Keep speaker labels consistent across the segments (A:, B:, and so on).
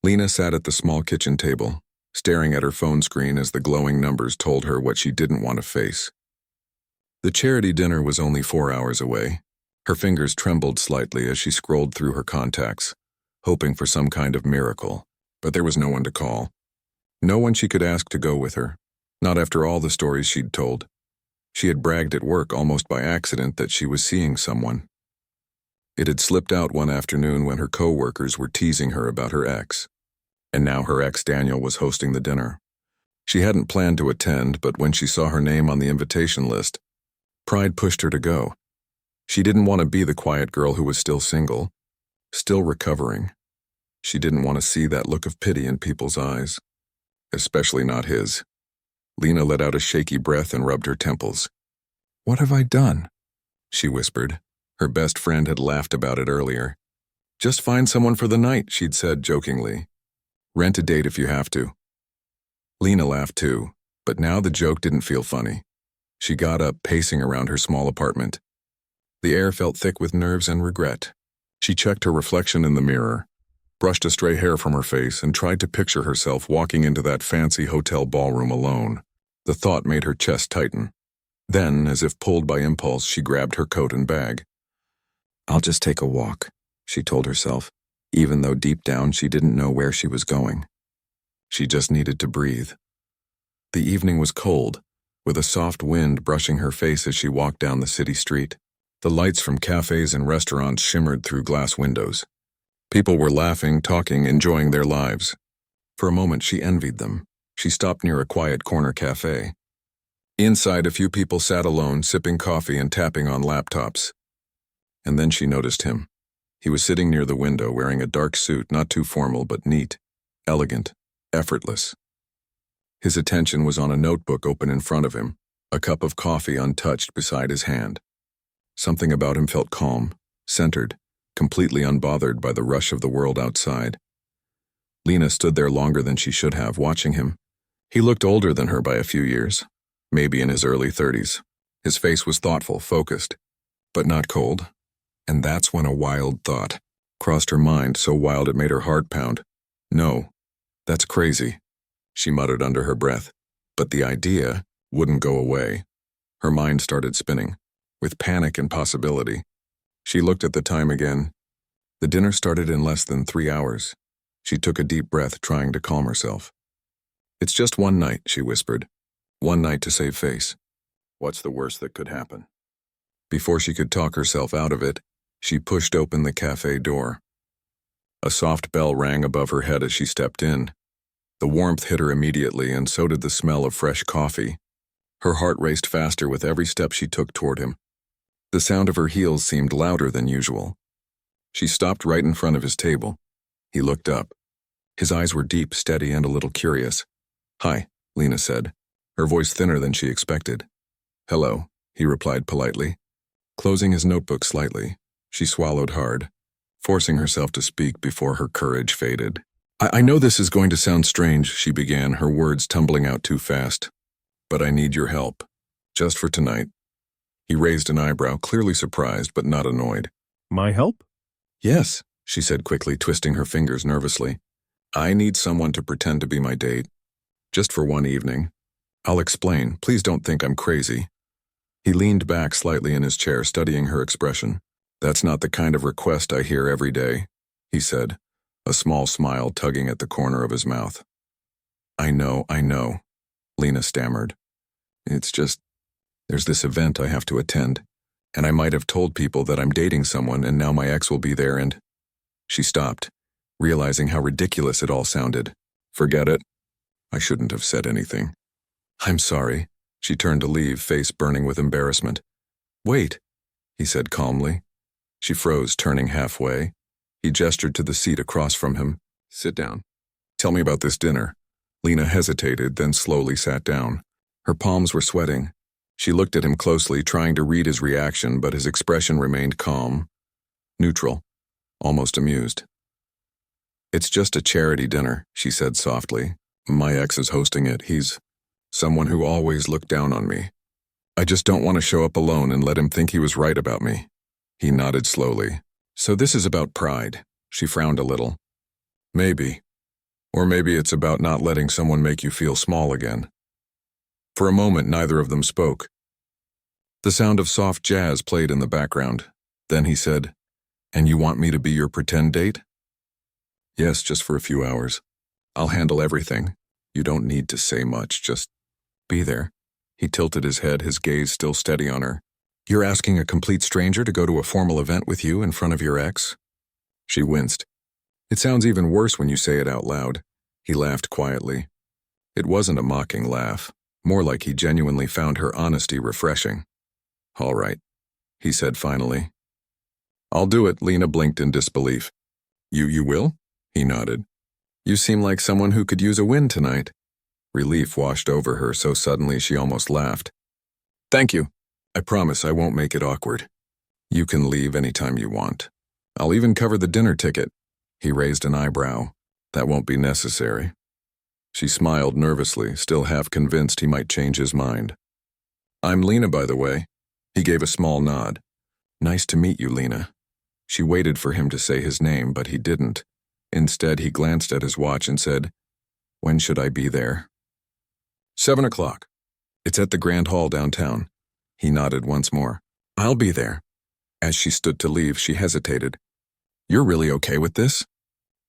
A: Lena sat at the small kitchen table, staring at her phone screen as the glowing numbers told her what she didn't want to face. The charity dinner was only 4 hours away. Her fingers trembled slightly as she scrolled through her contacts, hoping for some kind of miracle, but there was no one to call. No one she could ask to go with her, not after all the stories she'd told. She had bragged at work almost by accident that she was seeing someone. It had slipped out one afternoon when her co-workers were teasing her about her ex. And now her ex Daniel was hosting the dinner. She hadn't planned to attend, but when she saw her name on the invitation list, pride pushed her to go. She didn't want to be the quiet girl who was still single, still recovering. She didn't want to see that look of pity in people's eyes, especially not his. Lena let out a shaky breath and rubbed her temples. "What have I done?" she whispered. Her best friend had laughed about it earlier. "Just find someone for the night," she'd said jokingly. "Rent a date if you have to." Lena laughed too, but now the joke didn't feel funny. She got up, pacing around her small apartment. The air felt thick with nerves and regret. She checked her reflection in the mirror, brushed a stray hair from her face, and tried to picture herself walking into that fancy hotel ballroom alone. The thought made her chest tighten. Then, as if pulled by impulse, she grabbed her coat and bag. "I'll just take a walk," she told herself, even though deep down she didn't know where she was going. She just needed to breathe. The evening was cold, with a soft wind brushing her face as she walked down the city street. The lights from cafes and restaurants shimmered through glass windows. People were laughing, talking, enjoying their lives. For a moment she envied them. She stopped near a quiet corner cafe. Inside, a few people sat alone, sipping coffee and tapping on laptops. And then she noticed him. He was sitting near the window, wearing a dark suit, not too formal but neat, elegant, effortless. His attention was on a notebook open in front of him, a cup of coffee untouched beside his hand. Something about him felt calm, centered, completely unbothered by the rush of the world outside. Lena stood there longer than she should have, watching him. He looked older than her by a few years, maybe in his early 30s. His face was thoughtful, focused, but not cold. And that's when a wild thought crossed her mind, so wild it made her heart pound. "No, that's crazy," she muttered under her breath. But the idea wouldn't go away. Her mind started spinning, with panic and possibility. She looked at the time again. The dinner started in less than 3 hours. She took a deep breath, trying to calm herself. "It's just one night," she whispered. "One night to save face. What's the worst that could happen?" Before she could talk herself out of it, she pushed open the cafe door. A soft bell rang above her head as she stepped in. The warmth hit her immediately, and so did the smell of fresh coffee. Her heart raced faster with every step she took toward him. The sound of her heels seemed louder than usual. She stopped right in front of his table. He looked up. His eyes were deep, steady, and a little curious. "Hi," Lena said, her voice thinner than she expected. "Hello," he replied politely. Closing his notebook slightly, she swallowed hard, forcing herself to speak before her courage faded. I know this is going to sound strange," she began, her words tumbling out too fast. "But I need your help. Just for tonight." He raised an eyebrow, clearly surprised but not annoyed.
B: "My help?"
A: "Yes," she said quickly, twisting her fingers nervously. "I need someone to pretend to be my date. Just for one evening. I'll explain. Please don't think I'm crazy." He leaned back slightly in his chair, studying her expression. "That's not the kind of request I hear every day," he said, a small smile tugging at the corner of his mouth. I know," Lena stammered. "It's just, there's this event I have to attend, and I might have told people that I'm dating someone, and now my ex will be there and—" She stopped, realizing how ridiculous it all sounded. "Forget it. I shouldn't have said anything." "I'm sorry." She turned to leave, face burning with embarrassment. "Wait," he said calmly. She froze, turning halfway. He gestured to the seat across from him. "Sit down. Tell me about this dinner." Lena hesitated, then slowly sat down. Her palms were sweating. She looked at him closely, trying to read his reaction, but his expression remained calm, neutral, almost amused. "It's just a charity dinner," she said softly. "My ex is hosting it. He's someone who always looked down on me. I just don't want to show up alone and let him think he was right about me." He nodded slowly. "So this is about pride." She frowned a little. "Maybe. Or maybe it's about not letting someone make you feel small again. For a moment, neither of them spoke. The sound of soft jazz played in the background. Then he said, "And you want me to be your pretend date?" "Yes, just for a few hours. I'll handle everything. You don't need to say much, just be there." He tilted his head, his gaze still steady on her. "You're asking a complete stranger to go to a formal event with you in front of your ex?" She winced. "It sounds even worse when you say it out loud." He laughed quietly. It wasn't a mocking laugh, more like he genuinely found her honesty refreshing. "All right," he said finally. "I'll do it," Lena blinked in disbelief. You will?" He nodded. "You seem like someone who could use a win tonight." Relief washed over her so suddenly she almost laughed. "Thank you. I promise I won't make it awkward. You can leave anytime you want. I'll even cover the dinner ticket." He raised an eyebrow. "That won't be necessary." She smiled nervously, still half convinced he might change his mind. "I'm Lena, by the way." He gave a small nod. "Nice to meet you, Lena." She waited for him to say his name, but he didn't. Instead, he glanced at his watch and said, "When should I be there?" 7 o'clock. It's at the Grand Hall downtown." He nodded once more. "I'll be there." As she stood to leave, she hesitated. "You're really okay with this?"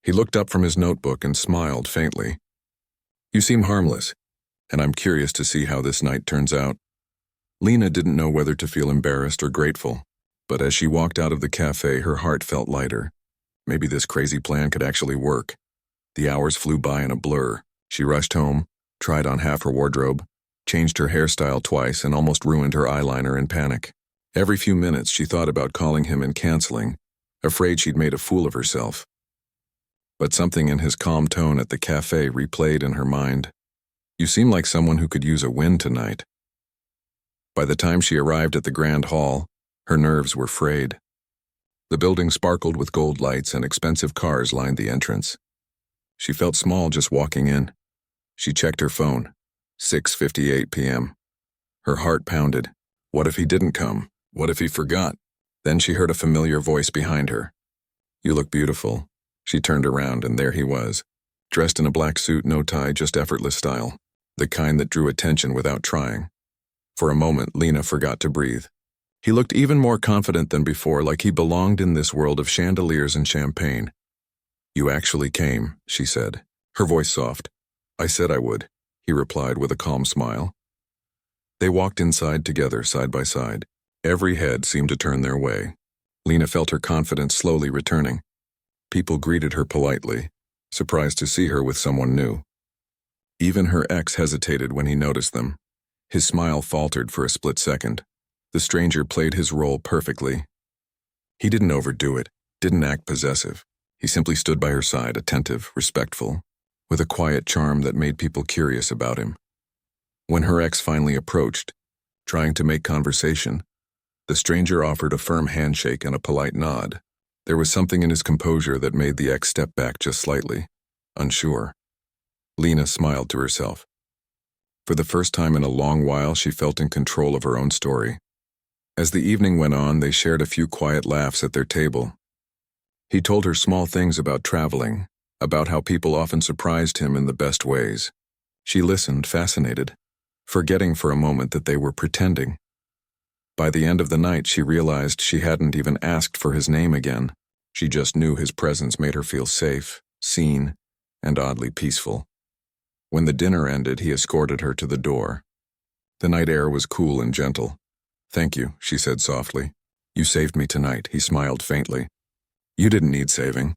A: He looked up from his notebook and smiled faintly. "You seem harmless, and I'm curious to see how this night turns out." Lena didn't know whether to feel embarrassed or grateful, but as she walked out of the cafe, her heart felt lighter. Maybe this crazy plan could actually work. The hours flew by in a blur. She rushed home, tried on half her wardrobe, changed her hairstyle twice, and almost ruined her eyeliner in panic. Every few minutes she thought about calling him and canceling, afraid she'd made a fool of herself. But something in his calm tone at the cafe replayed in her mind. "You seem like someone who could use a win tonight." By the time she arrived at the Grand Hall, her nerves were frayed. The building sparkled with gold lights and expensive cars lined the entrance. She felt small just walking in. She checked her phone. 6:58 p.m. Her heart pounded. What if he didn't come? What if he forgot? Then she heard a familiar voice behind her. "You look beautiful." She turned around, and there he was, dressed in a black suit, no tie, just effortless style, the kind that drew attention without trying. For a moment, Lena forgot to breathe. He looked even more confident than before, like he belonged in this world of chandeliers and champagne. "You actually came," she said, her voice soft. "I said I would," he replied with a calm smile. They walked inside together, side by side. Every head seemed to turn their way. Lena felt her confidence slowly returning. People greeted her politely, surprised to see her with someone new. Even her ex hesitated when he noticed them. His smile faltered for a split second. The stranger played his role perfectly. He didn't overdo it, didn't act possessive. He simply stood by her side, attentive, respectful, with a quiet charm that made people curious about him. When her ex finally approached, trying to make conversation, the stranger offered a firm handshake and a polite nod. There was something in his composure that made the ex step back just slightly, unsure. Lena smiled to herself. For the first time in a long while, she felt in control of her own story. As the evening went on, they shared a few quiet laughs at their table. He told her small things about traveling, about how people often surprised him in the best ways. She listened, fascinated, forgetting for a moment that they were pretending. By the end of the night, she realized she hadn't even asked for his name again. She just knew his presence made her feel safe, seen, and oddly peaceful. When the dinner ended, he escorted her to the door. The night air was cool and gentle. "Thank you," she said softly. "You saved me tonight," he smiled faintly. "You didn't need saving.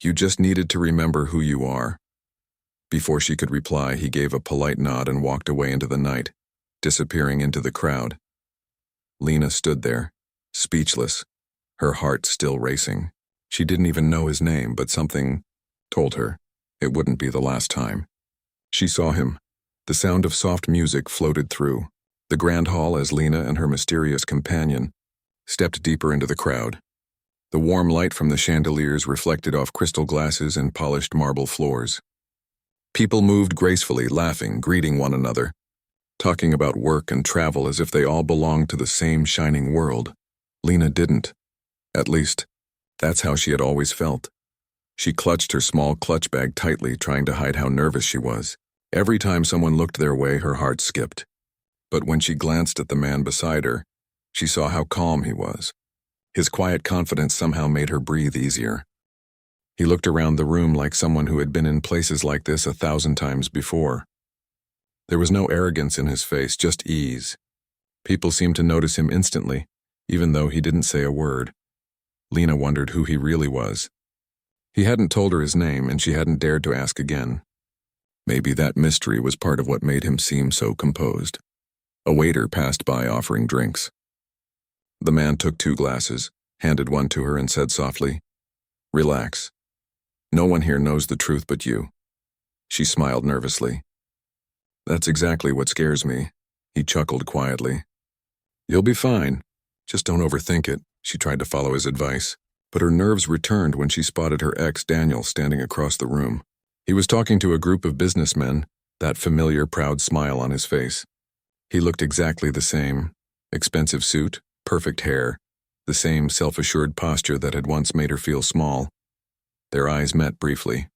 A: You just needed to remember who you are." Before she could reply, he gave a polite nod and walked away into the night, disappearing into the crowd. Lena stood there, speechless, her heart still racing. She didn't even know his name, but something told her it wouldn't be the last time. She saw him. The sound of soft music floated through the Grand Hall as Lena and her mysterious companion stepped deeper into the crowd. The warm light from the chandeliers reflected off crystal glasses and polished marble floors. People moved gracefully, laughing, greeting one another, talking about work and travel as if they all belonged to the same shining world. Lena didn't. At least, that's how she had always felt. She clutched her small clutch bag tightly, trying to hide how nervous she was. Every time someone looked their way, her heart skipped. But when she glanced at the man beside her, she saw how calm he was. His quiet confidence somehow made her breathe easier. He looked around the room like someone who had been in places like this 1,000 times before. There was no arrogance in his face, just ease. People seemed to notice him instantly, even though he didn't say a word. Lena wondered who he really was. He hadn't told her his name, and she hadn't dared to ask again. Maybe that mystery was part of what made him seem so composed. A waiter passed by offering drinks. The man took 2 glasses, handed one to her, and said softly, "Relax. No one here knows the truth but you." She smiled nervously. "That's exactly what scares me," he chuckled quietly. "You'll be fine. Just don't overthink it." She tried to follow his advice, but her nerves returned when she spotted her ex, Daniel, standing across the room. He was talking to a group of businessmen, that familiar, proud smile on his face. He looked exactly the same. Expensive suit, perfect hair, the same self-assured posture that had once made her feel small. Their eyes met briefly.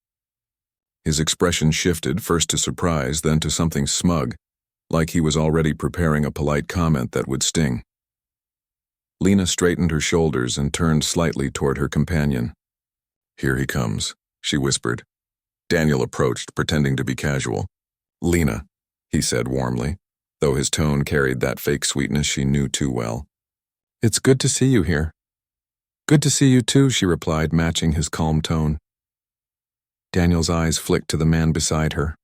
A: His expression shifted, first to surprise, then to something smug, like he was already preparing a polite comment that would sting. Lena straightened her shoulders and turned slightly toward her companion. "Here he comes," she whispered. Daniel approached, pretending to be casual. "Lena," he said warmly, though his tone carried that fake sweetness she knew too well. "It's good to see you here." "Good to see you too," she replied, matching his calm tone. Daniel's eyes flicked to the man beside her.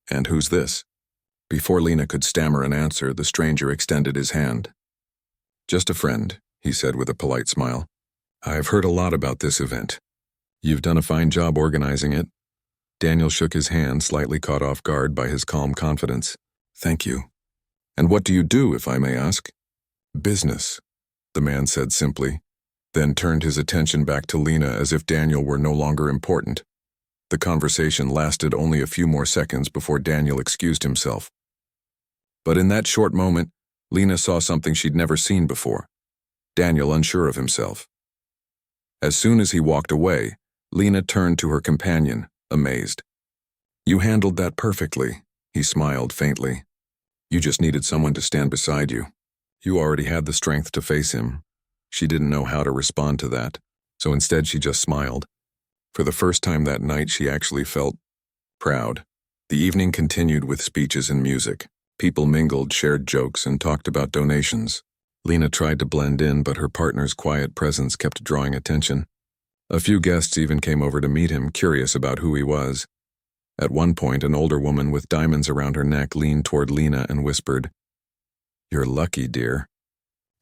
A: "And who's this?" Before Lena could stammer an answer, the stranger extended his hand. "Just a friend," he said with a polite smile. "I've heard a lot about this event. You've done a fine job organizing it." Daniel shook his hand, slightly caught off guard by his calm confidence. "Thank you. And what do you do, if I may ask?" "Business," the man said simply, then turned his attention back to Lena as if Daniel were no longer important. The conversation lasted only a few more seconds before Daniel excused himself. But in that short moment, Lena saw something she'd never seen before. Daniel unsure of himself. As soon as he walked away, Lena turned to her companion, amazed. "You handled that perfectly," he smiled faintly. "You just needed someone to stand beside you. You already had the strength to face him." She didn't know how to respond to that, so instead she just smiled. For the first time that night, she actually felt proud. The evening continued with speeches and music. People mingled, shared jokes, and talked about donations. Lena tried to blend in, but her partner's quiet presence kept drawing attention. A few guests even came over to meet him, curious about who he was. At one point, an older woman with diamonds around her neck leaned toward Lena and whispered, "You're lucky, dear."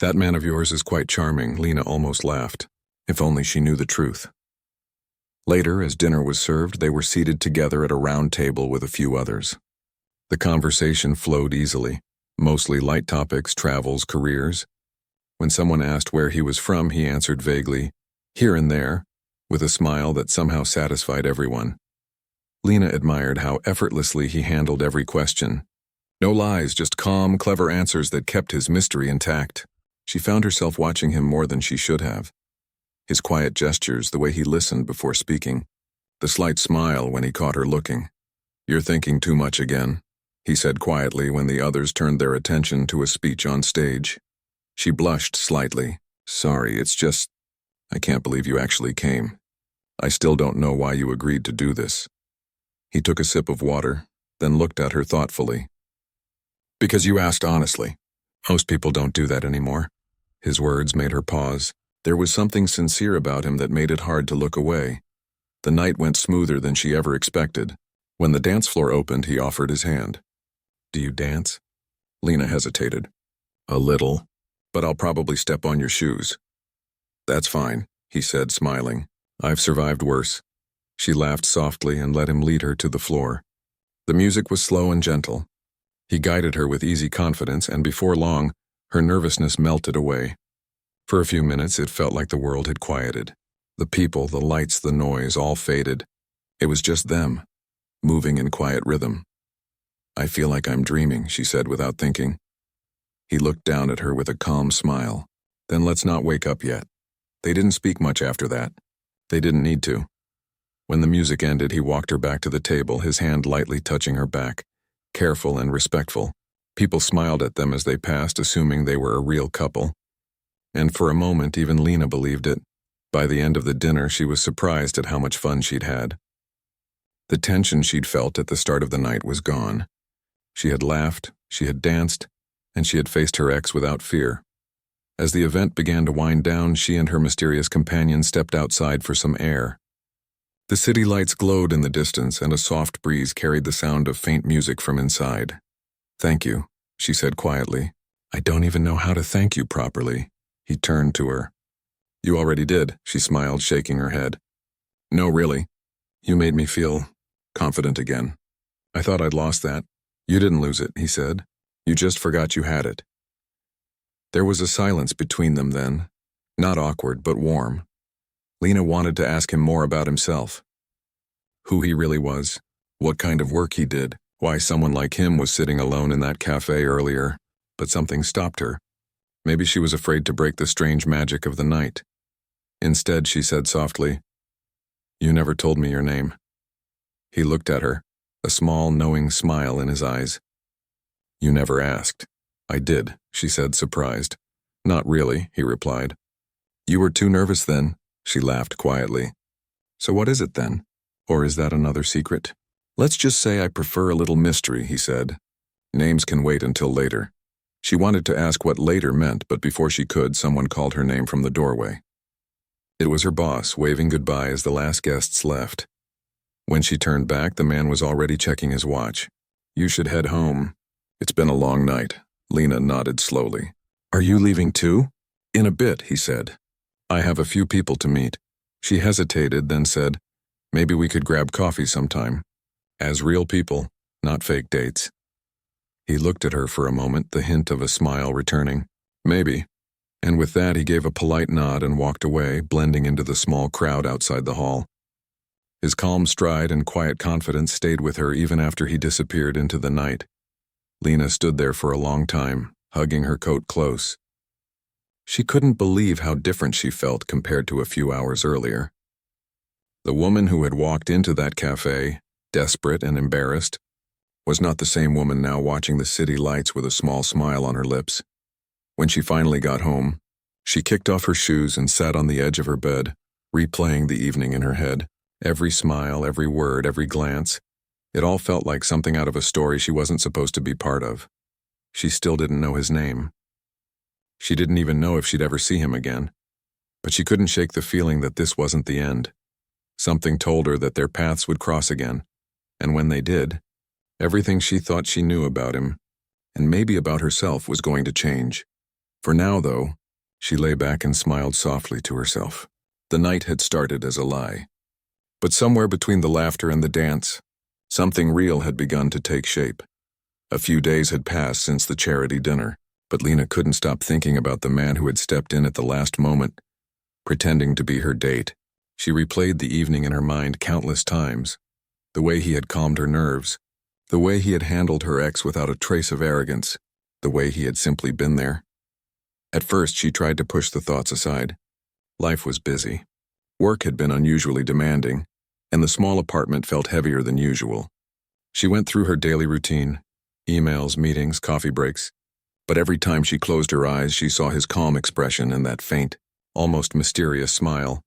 A: "That man of yours is quite charming," Lena almost laughed. If only she knew the truth. Later, as dinner was served, they were seated together at a round table with a few others. The conversation flowed easily, mostly light topics, travels, careers. When someone asked where he was from, he answered vaguely, "Here and there," with a smile that somehow satisfied everyone. Lena admired how effortlessly he handled every question. No lies, just calm, clever answers that kept his mystery intact. She found herself watching him more than she should have. His quiet gestures, the way he listened before speaking, the slight smile when he caught her looking. "You're thinking too much again," he said quietly when the others turned their attention to a speech on stage. She blushed slightly. "Sorry, it's just, I can't believe you actually came. I still don't know why you agreed to do this." He took a sip of water, then looked at her thoughtfully. "Because you asked honestly. Most people don't do that anymore." His words made her pause. There was something sincere about him that made it hard to look away. The night went smoother than she ever expected. When the dance floor opened, he offered his hand. "Do you dance?" Lena hesitated. "A little, but I'll probably step on your shoes." "That's fine," he said, smiling. "I've survived worse." She laughed softly and let him lead her to the floor. The music was slow and gentle. He guided her with easy confidence, and before long, her nervousness melted away. For a few minutes, it felt like the world had quieted. The people, the lights, the noise, all faded. It was just them, moving in quiet rhythm. "I feel like I'm dreaming," she said without thinking. He looked down at her with a calm smile. "Then let's not wake up yet." They didn't speak much after that. They didn't need to. When the music ended, he walked her back to the table, his hand lightly touching her back, careful and respectful. People smiled at them as they passed, assuming they were a real couple. And for a moment, even Lena believed it. By the end of the dinner, she was surprised at how much fun she'd had. The tension she'd felt at the start of the night was gone. She had laughed, she had danced, and she had faced her ex without fear. As the event began to wind down, she and her mysterious companion stepped outside for some air. The city lights glowed in the distance, and a soft breeze carried the sound of faint music from inside. "Thank you," she said quietly. "I don't even know how to thank you properly." He turned to her. "You already did," she smiled, shaking her head. "No, really. You made me feel confident again. I thought I'd lost that." "You didn't lose it," he said. "You just forgot you had it." There was a silence between them then, not awkward but warm. Lena wanted to ask him more about himself. Who he really was, what kind of work he did, why someone like him was sitting alone in that cafe earlier, but something stopped her. Maybe she was afraid to break the strange magic of the night. Instead, she said softly, "You never told me your name." He looked at her, a small, knowing smile in his eyes. "You never asked." "I did," she said, surprised. "Not really," he replied. "You were too nervous then," she laughed quietly. "So what is it then? Or is that another secret?" "Let's just say I prefer a little mystery," he said. "Names can wait until later." She wanted to ask what later meant, but before she could, someone called her name from the doorway. It was her boss, waving goodbye as the last guests left. When she turned back, the man was already checking his watch. "You should head home. It's been a long night." Lena nodded slowly. "Are you leaving too?" "In a bit," he said. "I have a few people to meet." She hesitated, then said, "Maybe we could grab coffee sometime. As real people, not fake dates." He looked at her for a moment, the hint of a smile returning. "Maybe." And with that, he gave a polite nod and walked away, blending into the small crowd outside the hall. His calm stride and quiet confidence stayed with her even after he disappeared into the night. Lena stood there for a long time, hugging her coat close. She couldn't believe how different she felt compared to a few hours earlier. The woman who had walked into that cafe, desperate and embarrassed, was not the same woman now watching the city lights with a small smile on her lips. When she finally got home, she kicked off her shoes and sat on the edge of her bed, replaying the evening in her head. Every smile, every word, every glance, it all felt like something out of a story she wasn't supposed to be part of. She still didn't know his name. She didn't even know if she'd ever see him again. But she couldn't shake the feeling that this wasn't the end. Something told her that their paths would cross again. And when they did, everything she thought she knew about him, and maybe about herself, was going to change. For now, though, she lay back and smiled softly to herself. The night had started as a lie. But somewhere between the laughter and the dance, something real had begun to take shape. A few days had passed since the charity dinner, but Lena couldn't stop thinking about the man who had stepped in at the last moment, pretending to be her date. She replayed the evening in her mind countless times, the way he had calmed her nerves, the way he had handled her ex without a trace of arrogance, the way he had simply been there. At first, she tried to push the thoughts aside. Life was busy. Work had been unusually demanding, and the small apartment felt heavier than usual. She went through her daily routine, emails, meetings, coffee breaks, but every time she closed her eyes, she saw his calm expression and that faint, almost mysterious smile.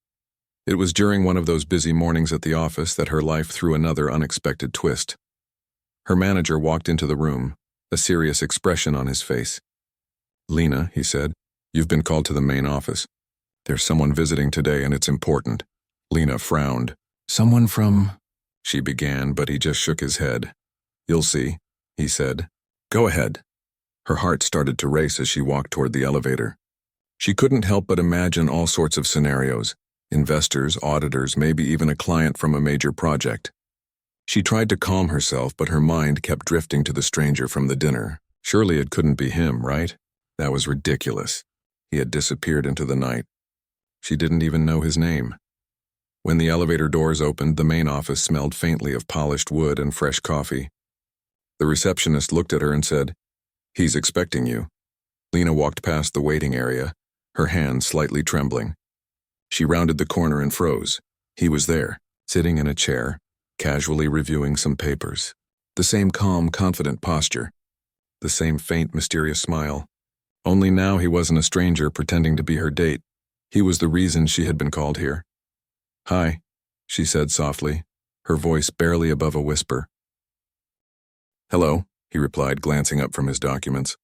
A: It was during one of those busy mornings at the office that her life threw another unexpected twist. Her manager walked into the room, a serious expression on his face. "Lena," he said, "you've been called to the main office. There's someone visiting today and it's important." Lena frowned. "Someone from—" she began, but he just shook his head. "You'll see," he said. "Go ahead." Her heart started to race as she walked toward the elevator. She couldn't help but imagine all sorts of scenarios: investors, auditors, maybe even a client from a major project. She tried to calm herself, but her mind kept drifting to the stranger from the dinner. Surely it couldn't be him, right? That was ridiculous. He had disappeared into the night. She didn't even know his name. When the elevator doors opened, the main office smelled faintly of polished wood and fresh coffee. The receptionist looked at her and said, "He's expecting you." Lena walked past the waiting area, her hand slightly trembling. She rounded the corner and froze. He was there, sitting in a chair, casually reviewing some papers. The same calm, confident posture. The same faint, mysterious smile. Only now he wasn't a stranger pretending to be her date. He was the reason she had been called here. "Hi," she said softly, her voice barely above a whisper. "Hello," he replied, glancing up from his documents.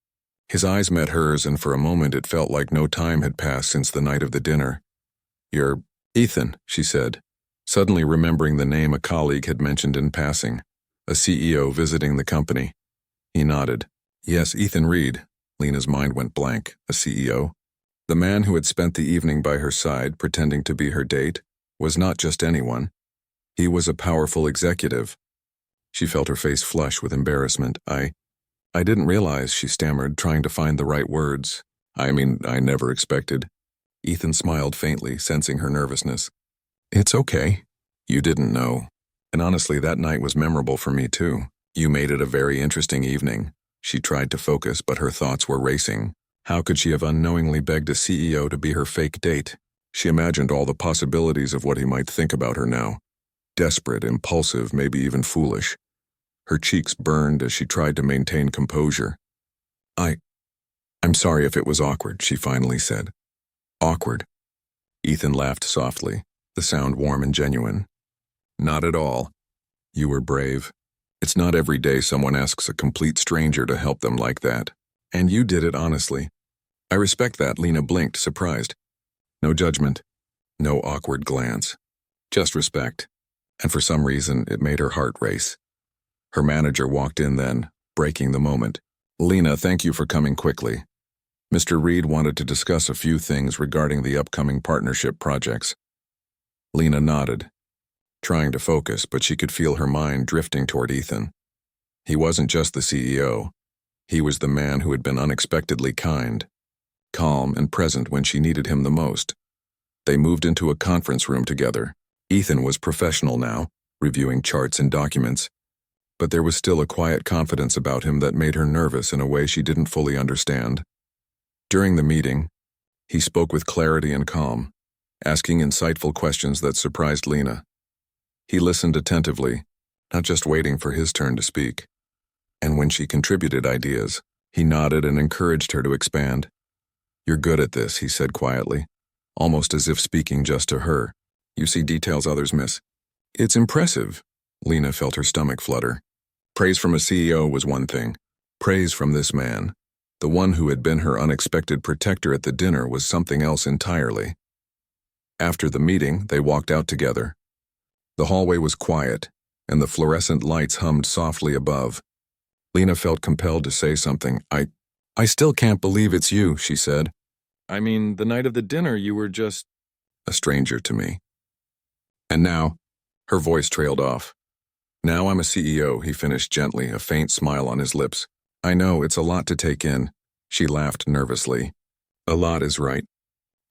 A: His eyes met hers, and for a moment it felt like no time had passed since the night of the dinner. "You're Ethan," she said, suddenly remembering the name a colleague had mentioned in passing, a CEO visiting the company. He nodded. "Yes, Ethan Reed." Lena's mind went blank. A CEO? The man who had spent the evening by her side, pretending to be her date, was not just anyone. He was a powerful executive. She felt her face flush with embarrassment. I didn't realize," she stammered, trying to find the right words. I never expected." Ethan smiled faintly, sensing her nervousness. "It's okay. You didn't know. And honestly, that night was memorable for me too. You made it a very interesting evening." She tried to focus, but her thoughts were racing. How could she have unknowingly begged a CEO to be her fake date? She imagined all the possibilities of what he might think about her now. Desperate, impulsive, maybe even foolish. Her cheeks burned as she tried to maintain composure. I'm sorry if it was awkward," she finally said. "Awkward?" Ethan laughed softly, the sound warm and genuine. "Not at all. You were brave. It's not every day someone asks a complete stranger to help them like that. And you did it honestly. I respect that." Lena blinked, surprised. No judgment. No awkward glance. Just respect. And for some reason, it made her heart race. Her manager walked in then, breaking the moment. "Lena, thank you for coming quickly. Mr. Reed wanted to discuss a few things regarding the upcoming partnership projects." Lena nodded, trying to focus, but she could feel her mind drifting toward Ethan. He wasn't just the CEO. He was the man who had been unexpectedly kind, calm and present when she needed him the most. They moved into a conference room together. Ethan was professional now, reviewing charts and documents. But there was still a quiet confidence about him that made her nervous in a way she didn't fully understand. During the meeting, he spoke with clarity and calm, asking insightful questions that surprised Lena. He listened attentively, not just waiting for his turn to speak. And when she contributed ideas, he nodded and encouraged her to expand. "You're good at this," he said quietly, almost as if speaking just to her. "You see details others miss." "It's impressive." Lena felt her stomach flutter. Praise from a CEO was one thing. Praise from this man, the one who had been her unexpected protector at the dinner, was something else entirely. After the meeting, they walked out together. The hallway was quiet, and the fluorescent lights hummed softly above. Lena felt compelled to say something. I still can't believe it's you," she said. The night of the dinner you were just a stranger to me. And now," her voice trailed off. "Now I'm a CEO," he finished gently, a faint smile on his lips. "I know, it's a lot to take in." She laughed nervously. "A lot is right.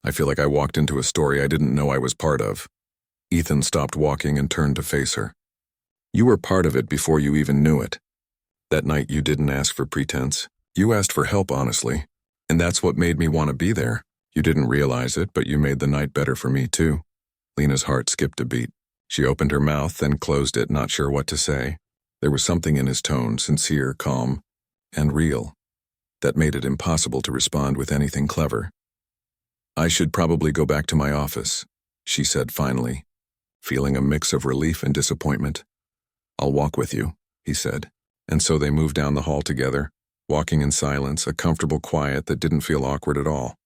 A: I feel like I walked into a story I didn't know I was part of." Ethan stopped walking and turned to face her. "You were part of it before you even knew it. That night you didn't ask for pretense. You asked for help, honestly. And that's what made me want to be there. You didn't realize it, but you made the night better for me too." Lena's heart skipped a beat. She opened her mouth, then closed it, not sure what to say. There was something in his tone, sincere, calm, and real, that made it impossible to respond with anything clever. "I should probably go back to my office," she said finally, feeling a mix of relief and disappointment. "I'll walk with you," he said. And so they moved down the hall together, walking in silence, a comfortable quiet that didn't feel awkward at all.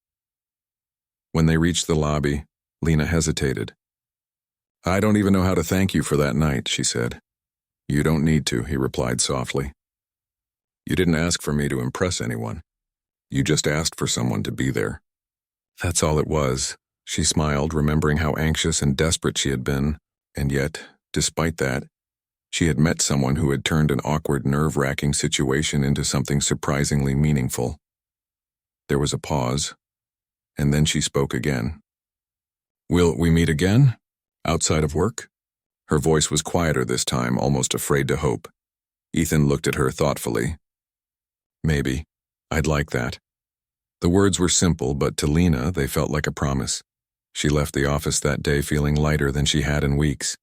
A: When they reached the lobby, Lena hesitated. "I don't even know how to thank you for that night," she said. "You don't need to," he replied softly. "You didn't ask for me to impress anyone. You just asked for someone to be there." "That's all it was," she smiled, remembering how anxious and desperate she had been, and yet, despite that, she had met someone who had turned an awkward, nerve-wracking situation into something surprisingly meaningful. There was a pause, and then she spoke again. "Will we meet again? Outside of work?" Her voice was quieter this time, almost afraid to hope. Ethan looked at her thoughtfully. "Maybe. I'd like that." The words were simple, but to Lena, they felt like a promise. She left the office that day feeling lighter than she had in weeks.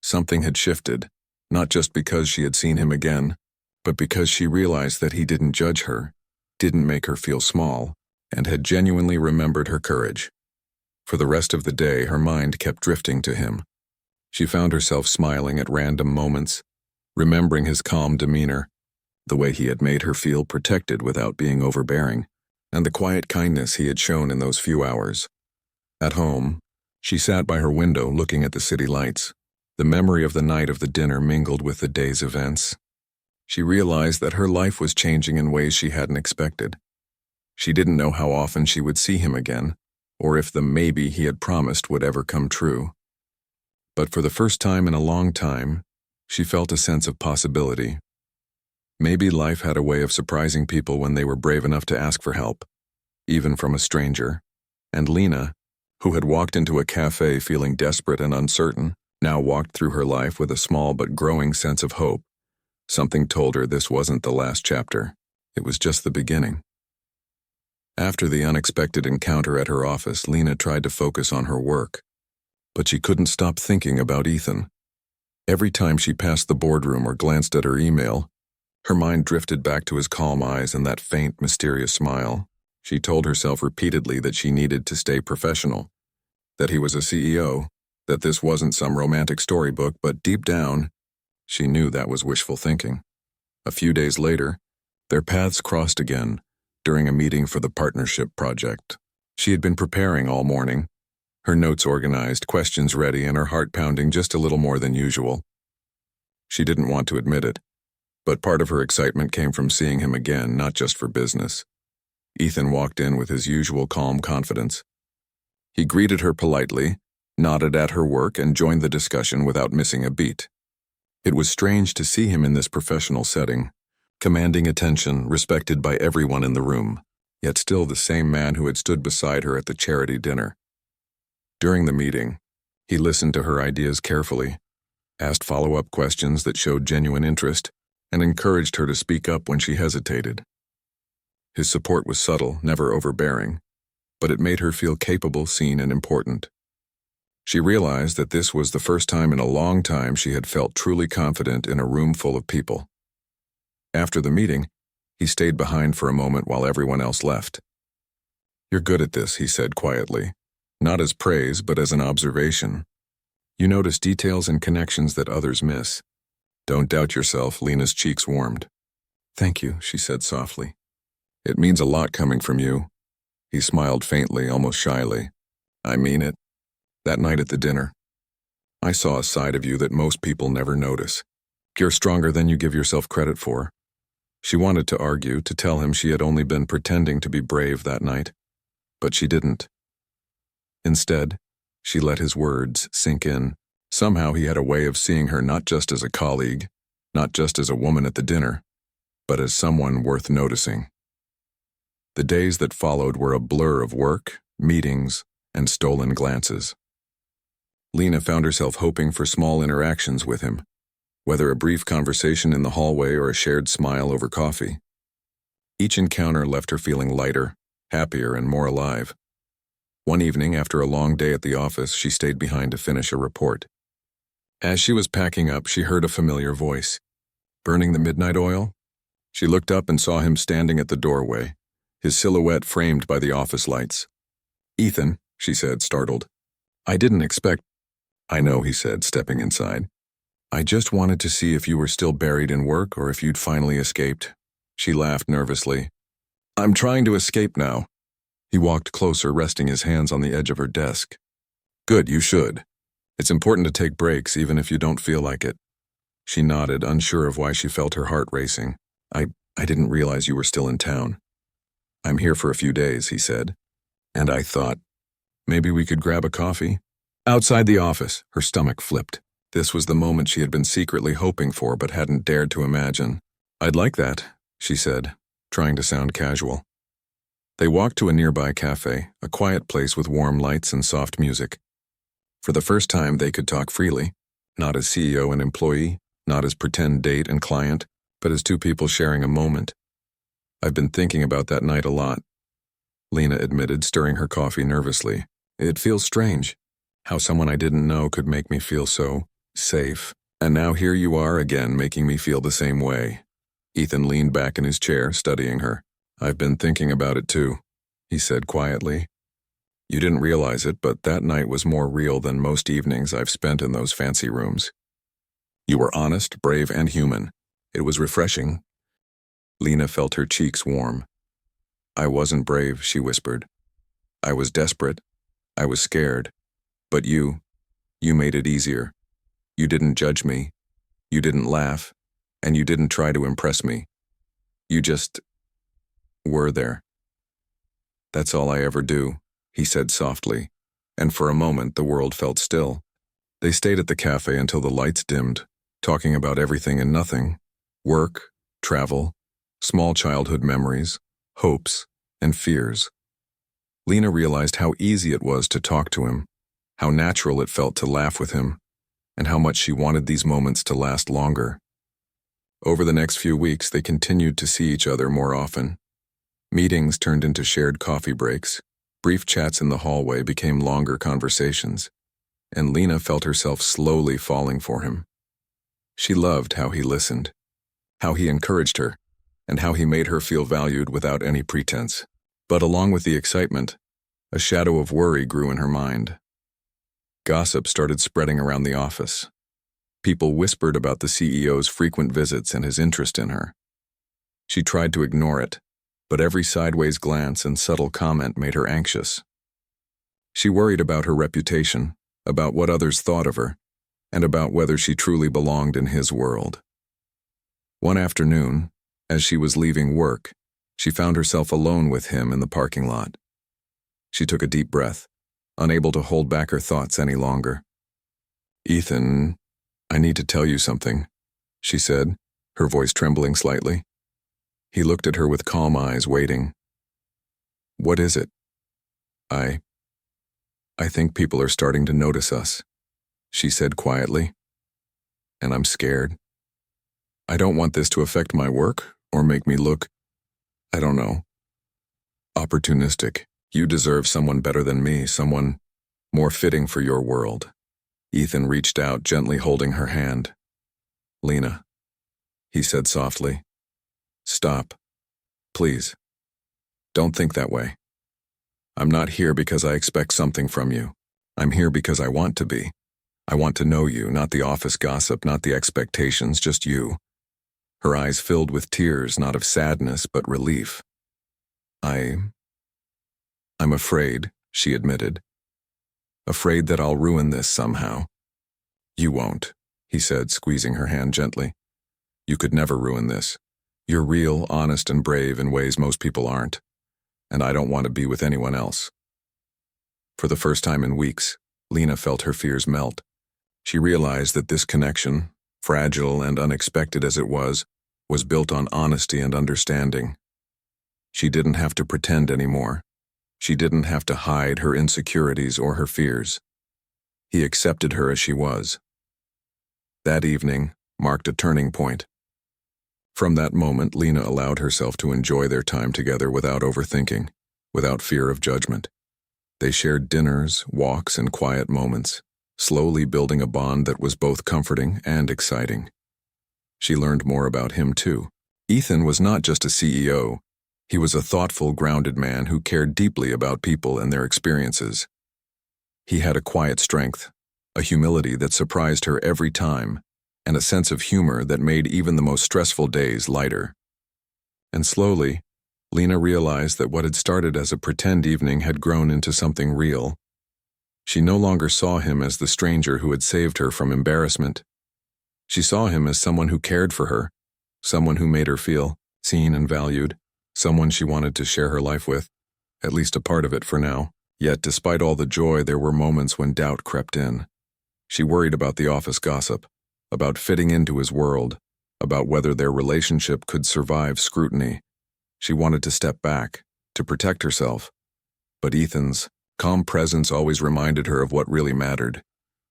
A: Something had shifted, not just because she had seen him again, but because she realized that he didn't judge her, didn't make her feel small, and had genuinely remembered her courage. For the rest of the day, her mind kept drifting to him. She found herself smiling at random moments, remembering his calm demeanor, the way he had made her feel protected without being overbearing, and the quiet kindness he had shown in those few hours. At home, she sat by her window looking at the city lights. The memory of the night of the dinner mingled with the day's events. She realized that her life was changing in ways she hadn't expected. She didn't know how often she would see him again, or if the maybe he had promised would ever come true. But for the first time in a long time, she felt a sense of possibility. Maybe life had a way of surprising people when they were brave enough to ask for help, even from a stranger. And Lena, who had walked into a cafe feeling desperate and uncertain, now walked through her life with a small but growing sense of hope. Something told her this wasn't the last chapter. It was just the beginning. After the unexpected encounter at her office, Lena tried to focus on her work. But she couldn't stop thinking about Ethan. Every time she passed the boardroom or glanced at her email, her mind drifted back to his calm eyes and that faint, mysterious smile. She told herself repeatedly that she needed to stay professional, that he was a CEO, that this wasn't some romantic storybook, but deep down, she knew that was wishful thinking. A few days later, their paths crossed again during a meeting for the partnership project. She had been preparing all morning, her notes organized, questions ready, and her heart pounding just a little more than usual. She didn't want to admit it, but part of her excitement came from seeing him again, not just for business. Ethan walked in with his usual calm confidence. He greeted her politely, nodded at her work, and joined the discussion without missing a beat. It was strange to see him in this professional setting, commanding attention, respected by everyone in the room, yet still the same man who had stood beside her at the charity dinner. During the meeting, he listened to her ideas carefully, asked follow-up questions that showed genuine interest, and encouraged her to speak up when she hesitated. His support was subtle, never overbearing, but it made her feel capable, seen, and important. She realized that this was the first time in a long time she had felt truly confident in a room full of people. After the meeting, he stayed behind for a moment while everyone else left. "You're good at this," he said quietly, not as praise but as an observation. "You notice details and connections that others miss. Don't doubt yourself." Lena's cheeks warmed. "Thank you," she said softly. "It means a lot coming from you." He smiled faintly, almost shyly. "I mean it. That night at the dinner, I saw a side of you that most people never notice. You're stronger than you give yourself credit for." She wanted to argue, to tell him she had only been pretending to be brave that night, but she didn't. Instead, she let his words sink in. Somehow he had a way of seeing her not just as a colleague, not just as a woman at the dinner, but as someone worth noticing. The days that followed were a blur of work, meetings, and stolen glances. Lena found herself hoping for small interactions with him, whether a brief conversation in the hallway or a shared smile over coffee. Each encounter left her feeling lighter, happier, and more alive. One evening, after a long day at the office, she stayed behind to finish a report. As she was packing up, she heard a familiar voice. "Burning the midnight oil?" She looked up and saw him standing at the doorway, his silhouette framed by the office lights. "Ethan," she said, startled. "I didn't expect—" "I know," he said, stepping inside. "I just wanted to see if you were still buried in work or if you'd finally escaped." She laughed nervously. "I'm trying to escape now." He walked closer, resting his hands on the edge of her desk. "Good, you should. It's important to take breaks, even if you don't feel like it." She nodded, unsure of why she felt her heart racing. I didn't realize you were still in town." "I'm here for a few days," he said. "And I thought, maybe we could grab a coffee?" Outside the office, her stomach flipped. This was the moment she had been secretly hoping for but hadn't dared to imagine. "I'd like that," she said, trying to sound casual. They walked to a nearby cafe, a quiet place with warm lights and soft music. For the first time, they could talk freely, not as CEO and employee, not as pretend date and client, but as two people sharing a moment. "I've been thinking about that night a lot," Lena admitted, stirring her coffee nervously. "It feels strange, how someone I didn't know could make me feel so Safe. And now here you are again, making me feel the same way. Ethan leaned back in his chair, studying her. I've been thinking about it too, he said quietly. You didn't realize it, but that night was more real than most evenings I've spent in those fancy rooms. You were honest, brave, and human. It was refreshing. Lena felt her cheeks warm. I wasn't brave, she whispered. I was desperate. I was scared. But you made it easier. You didn't judge me. You didn't laugh. And you didn't try to impress me. You just were there. That's all I ever do, he said softly, and for a moment the world felt still. They stayed at the cafe until the lights dimmed, talking about everything and nothing: work, travel, small childhood memories, hopes, and fears. Lena realized how easy it was to talk to him, how natural it felt to laugh with him, and how much she wanted these moments to last longer. Over the next few weeks, they continued to see each other more often. Meetings turned into shared coffee breaks. Brief chats in the hallway became longer conversations, and Lena felt herself slowly falling for him. She loved how he listened, how he encouraged her, and how he made her feel valued without any pretense. But along with the excitement, a shadow of worry grew in her mind. Gossip started spreading around the office. People whispered about the CEO's frequent visits and his interest in her. She tried to ignore it, but every sideways glance and subtle comment made her anxious. She worried about her reputation, about what others thought of her, and about whether she truly belonged in his world. One afternoon, as she was leaving work, she found herself alone with him in the parking lot. She took a deep breath, unable to hold back her thoughts any longer. Ethan, I need to tell you something, she said, her voice trembling slightly. He looked at her with calm eyes, waiting. What is it? I think people are starting to notice us, she said quietly. And I'm scared. I don't want this to affect my work or make me look, I don't know, opportunistic. You deserve someone better than me, someone more fitting for your world. Ethan reached out, gently holding her hand. Lena, he said softly. Stop. Please. Don't think that way. I'm not here because I expect something from you. I'm here because I want to be. I want to know you, not the office gossip, not the expectations, just you. Her eyes filled with tears, not of sadness, but relief. I'm afraid, she admitted. Afraid that I'll ruin this somehow. You won't, he said, squeezing her hand gently. You could never ruin this. You're real, honest, and brave in ways most people aren't. And I don't want to be with anyone else. For the first time in weeks, Lena felt her fears melt. She realized that this connection, fragile and unexpected as it was built on honesty and understanding. She didn't have to pretend anymore. She didn't have to hide her insecurities or her fears. He accepted her as she was. That evening marked a turning point. From that moment, Lena allowed herself to enjoy their time together without overthinking, without fear of judgment. They shared dinners, walks, and quiet moments, slowly building a bond that was both comforting and exciting. She learned more about him too. Ethan was not just a CEO. He was a thoughtful, grounded man who cared deeply about people and their experiences. He had a quiet strength, a humility that surprised her every time, and a sense of humor that made even the most stressful days lighter. And slowly, Lena realized that what had started as a pretend evening had grown into something real. She no longer saw him as the stranger who had saved her from embarrassment. She saw him as someone who cared for her, someone who made her feel seen and valued, someone she wanted to share her life with, at least a part of it for now. Yet, despite all the joy, there were moments when doubt crept in. She worried about the office gossip, about fitting into his world, about whether their relationship could survive scrutiny. She wanted to step back, to protect herself. But Ethan's calm presence always reminded her of what really mattered: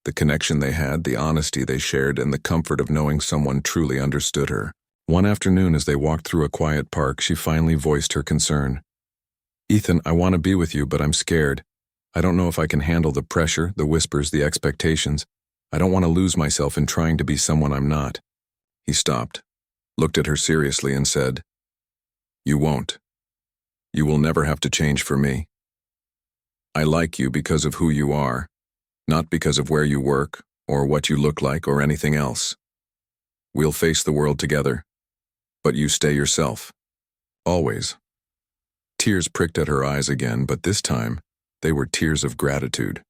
A: the connection they had, the honesty they shared, and the comfort of knowing someone truly understood her. One afternoon, as they walked through a quiet park, she finally voiced her concern. Ethan, I want to be with you, but I'm scared. I don't know if I can handle the pressure, the whispers, the expectations. I don't want to lose myself in trying to be someone I'm not." He stopped, looked at her seriously and said, "You won't. You will never have to change for me. I like you because of who you are, not because of where you work or what you look like or anything else. We'll face the world together, but you stay yourself. Always." Tears pricked at her eyes again, but this time, they were tears of gratitude.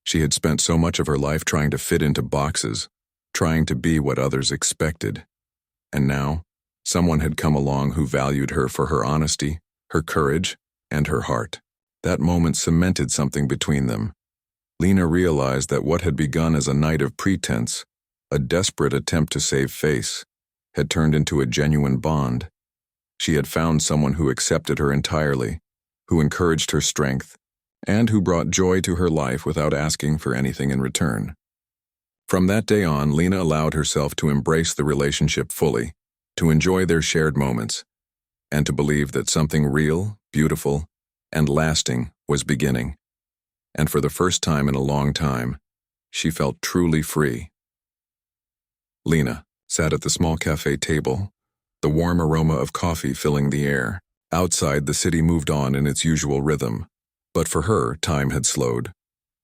A: She had spent so much of her life trying to fit into boxes, trying to be what others expected. And now, someone had come along who valued her for her honesty, her courage, and her heart. That moment cemented something between them. Lena realized that what had begun as a night of pretense, a desperate attempt to save face, had turned into a genuine bond. She had found someone who accepted her entirely, who encouraged her strength, and who brought joy to her life without asking for anything in return. From that day on, Lena allowed herself to embrace the relationship fully, to enjoy their shared moments, and to believe that something real, beautiful, and lasting was beginning. And for the first time in a long time, she felt truly free. Lena sat at the small cafe table, the warm aroma of coffee filling the air. Outside, the city moved on in its usual rhythm. But for her, time had slowed.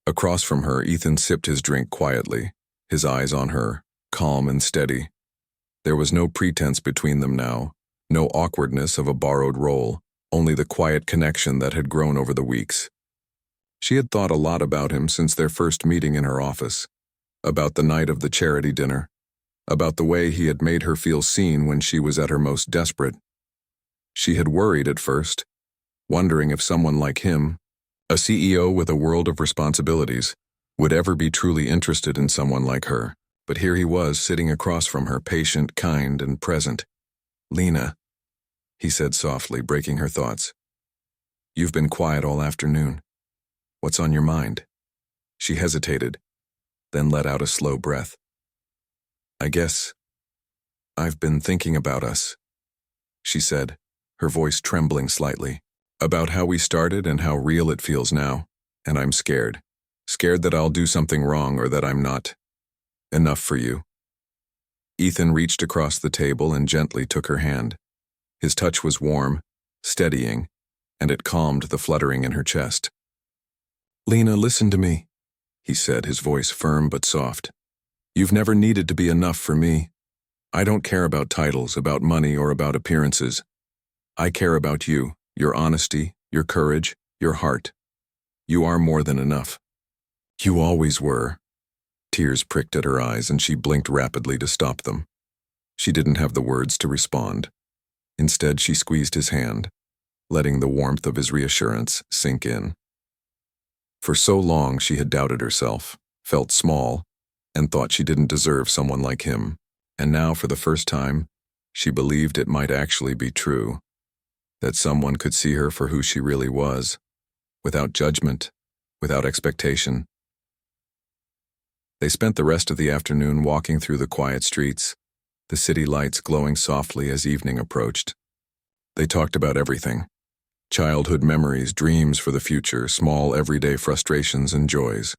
A: Across from her, Ethan sipped his drink quietly, his eyes on her, calm and steady. There was no pretense between them now, no awkwardness of a borrowed role, only the quiet connection that had grown over the weeks. She had thought a lot about him since their first meeting in her office, about the night of the charity dinner, about the way he had made her feel seen when she was at her most desperate. She had worried at first, wondering if someone like him, a CEO with a world of responsibilities, would ever be truly interested in someone like her. But here he was, sitting across from her, patient, kind, and present. "Lena," he said softly, breaking her thoughts. "You've been quiet all afternoon. What's on your mind?" She hesitated, then let out a slow breath. "I guess I've been thinking about us," she said, her voice trembling slightly. "About how we started and how real it feels now, and I'm scared. Scared that I'll do something wrong or that I'm not enough for you." Ethan reached across the table and gently took her hand. His touch was warm, steadying, and it calmed the fluttering in her chest. "Lena, listen to me," he said, his voice firm but soft. "You've never needed to be enough for me. I don't care about titles, about money, or about appearances. I care about you. Your honesty, your courage, your heart. You are more than enough. You always were." Tears pricked at her eyes and she blinked rapidly to stop them. She didn't have the words to respond. Instead, she squeezed his hand, letting the warmth of his reassurance sink in. For so long she had doubted herself, felt small, and thought she didn't deserve someone like him. And now, for the first time, she believed it might actually be true. That someone could see her for who she really was, without judgment, without expectation. They spent the rest of the afternoon walking through the quiet streets, the city lights glowing softly as evening approached. They talked about everything: childhood memories, dreams for the future, small everyday frustrations and joys.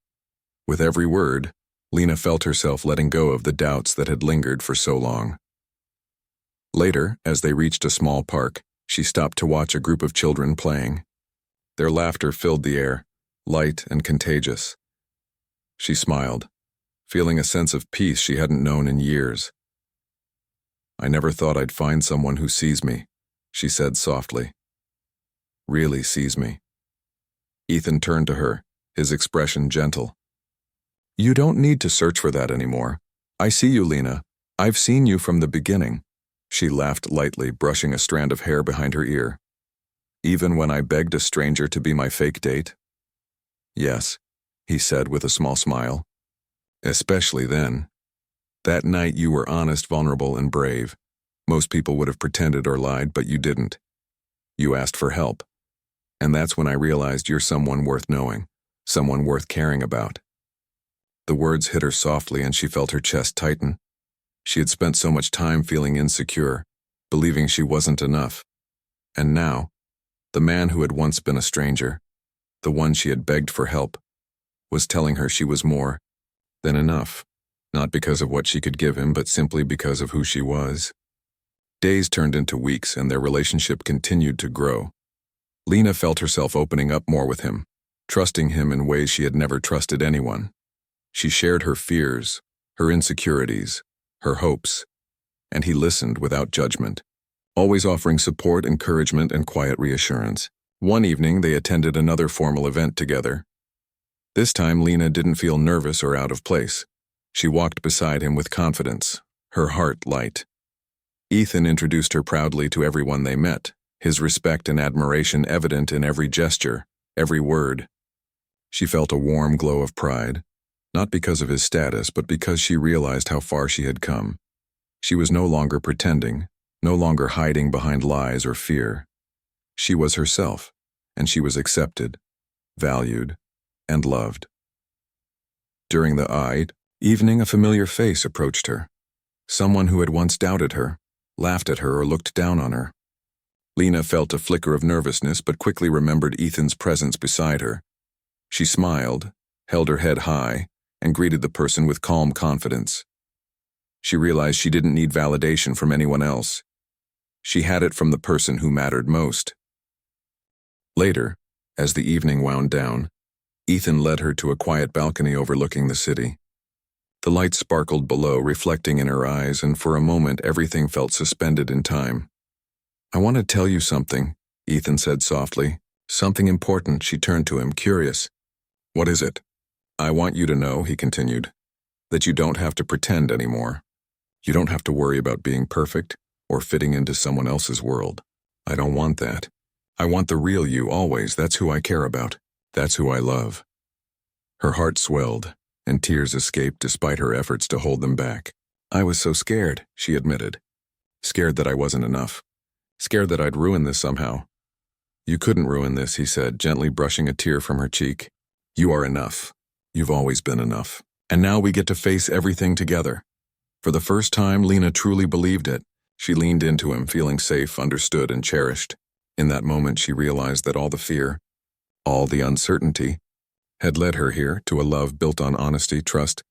A: With every word, Lena felt herself letting go of the doubts that had lingered for so long. Later, as they reached a small park, she stopped to watch a group of children playing. Their laughter filled the air, light and contagious. She smiled, feeling a sense of peace she hadn't known in years. "I never thought I'd find someone who sees me," she said softly. "Really sees me." Ethan turned to her, his expression gentle. "You don't need to search for that anymore. I see you, Lena. I've seen you from the beginning." She laughed lightly, brushing a strand of hair behind her ear. "Even when I begged a stranger to be my fake date?" "Yes," he said with a small smile. "Especially then. That night you were honest, vulnerable, and brave. Most people would have pretended or lied, but you didn't. You asked for help. And that's when I realized you're someone worth knowing, someone worth caring about." The words hit her softly and she felt her chest tighten. She had spent so much time feeling insecure, believing she wasn't enough. And now, the man who had once been a stranger, the one she had begged for help, was telling her she was more than enough. not because of what she could give him, but simply because of who she was. Days turned into weeks, and their relationship continued to grow. Lena felt herself opening up more with him, trusting him in ways she had never trusted anyone. She shared her fears, her insecurities, her hopes, and he listened without judgment, always offering support, encouragement, and quiet reassurance. One evening, they attended another formal event together. This time, Lena didn't feel nervous or out of place. She walked beside him with confidence, her heart light. Ethan introduced her proudly to everyone they met, his respect and admiration evident in every gesture, every word. She felt a warm glow of pride, not because of his status, but because she realized how far she had come. She was no longer pretending, no longer hiding behind lies or fear. She was herself, and she was accepted, valued, and loved. During the evening, a familiar face approached her. Someone who had once doubted her, laughed at her, or looked down on her. Lena felt a flicker of nervousness, but quickly remembered Ethan's presence beside her. She smiled, held her head high, and greeted the person with calm confidence. She realized she didn't need validation from anyone else. She had it from the person who mattered most. Later, as the evening wound down, Ethan led her to a quiet balcony overlooking the city. The light sparkled below, reflecting in her eyes, and for a moment everything felt suspended in time. "I want to tell you something," Ethan said softly. "Something important." She turned to him, curious. "What is it?" "I want you to know," he continued, "that you don't have to pretend anymore. You don't have to worry about being perfect or fitting into someone else's world. I don't want that. I want the real you always. That's who I care about. That's who I love." Her heart swelled, and tears escaped despite her efforts to hold them back. "I was so scared," she admitted. "Scared that I wasn't enough. Scared that I'd ruin this somehow." "You couldn't ruin this," he said, gently brushing a tear from her cheek. "You are enough. You've always been enough. And now we get to face everything together." For the first time, Lena truly believed it. She leaned into him, feeling safe, understood, and cherished. In that moment, she realized that all the fear, all the uncertainty, had led her here to a love built on honesty, trust,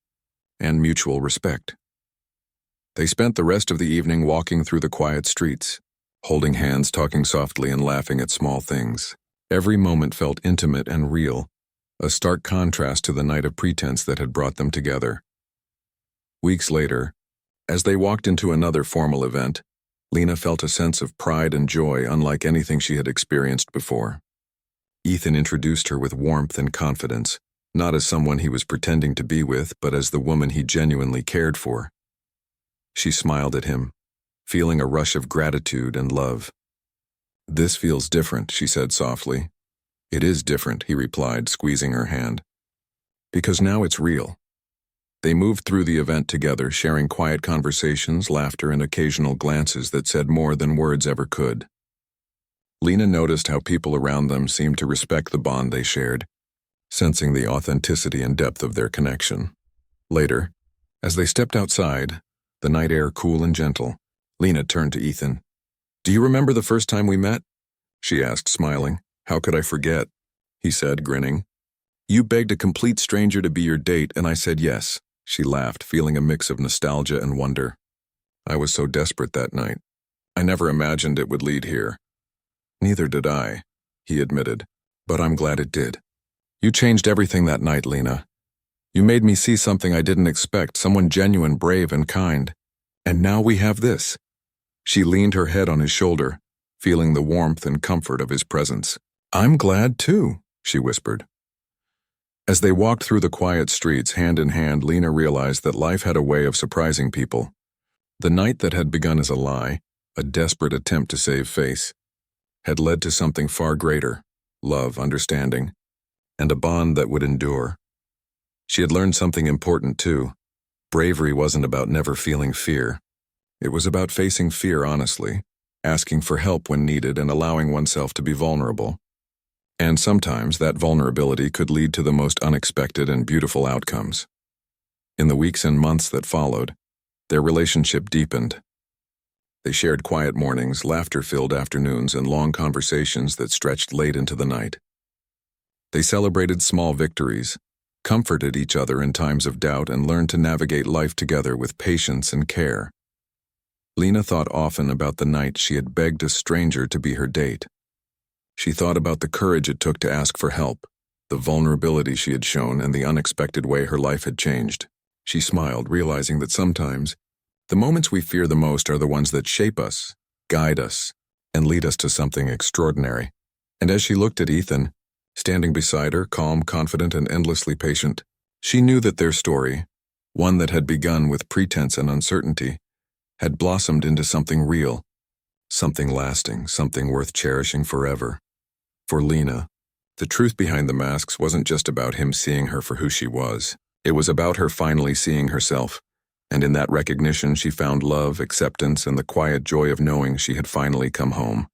A: and mutual respect. They spent the rest of the evening walking through the quiet streets, holding hands, talking softly, and laughing at small things. Every moment felt intimate and real, a stark contrast to the night of pretense that had brought them together. Weeks later, as they walked into another formal event, Lena felt a sense of pride and joy unlike anything she had experienced before. Ethan introduced her with warmth and confidence, not as someone he was pretending to be with, but as the woman he genuinely cared for. She smiled at him, feeling a rush of gratitude and love. "This feels different," she said softly. "It is different," he replied, squeezing her hand. "Because now it's real." They moved through the event together, sharing quiet conversations, laughter, and occasional glances that said more than words ever could. Lena noticed how people around them seemed to respect the bond they shared, sensing the authenticity and depth of their connection. Later, as they stepped outside, the night air cool and gentle, Lena turned to Ethan. "Do you remember the first time we met?" she asked, smiling. "How could I forget?" he said, grinning. "You begged a complete stranger to be your date, and I said yes." She laughed, feeling a mix of nostalgia and wonder. "I was so desperate that night. I never imagined it would lead here." "Neither did I," he admitted, "but I'm glad it did. You changed everything that night, Lena. You made me see something I didn't expect, someone genuine, brave, and kind. And now we have this." She leaned her head on his shoulder, feeling the warmth and comfort of his presence. "I'm glad, too," she whispered. As they walked through the quiet streets, hand in hand, Lena realized that life had a way of surprising people. The night that had begun as a lie, a desperate attempt to save face, had led to something far greater: love, understanding, and a bond that would endure. She had learned something important, too. Bravery wasn't about never feeling fear. It was about facing fear honestly, asking for help when needed, and allowing oneself to be vulnerable. And sometimes that vulnerability could lead to the most unexpected and beautiful outcomes. In the weeks and months that followed, their relationship deepened. They shared quiet mornings, laughter-filled afternoons, and long conversations that stretched late into the night. They celebrated small victories, comforted each other in times of doubt, and learned to navigate life together with patience and care. Lena thought often about the night she had begged a stranger to be her date. She thought about the courage it took to ask for help, the vulnerability she had shown, and the unexpected way her life had changed. She smiled, realizing that sometimes the moments we fear the most are the ones that shape us, guide us, and lead us to something extraordinary. And as she looked at Ethan, standing beside her, calm, confident, and endlessly patient, she knew that their story, one that had begun with pretense and uncertainty, had blossomed into something real, something lasting, something worth cherishing forever. For Lena, the truth behind the masks wasn't just about him seeing her for who she was. It was about her finally seeing herself, and in that recognition she found love, acceptance, and the quiet joy of knowing she had finally come home.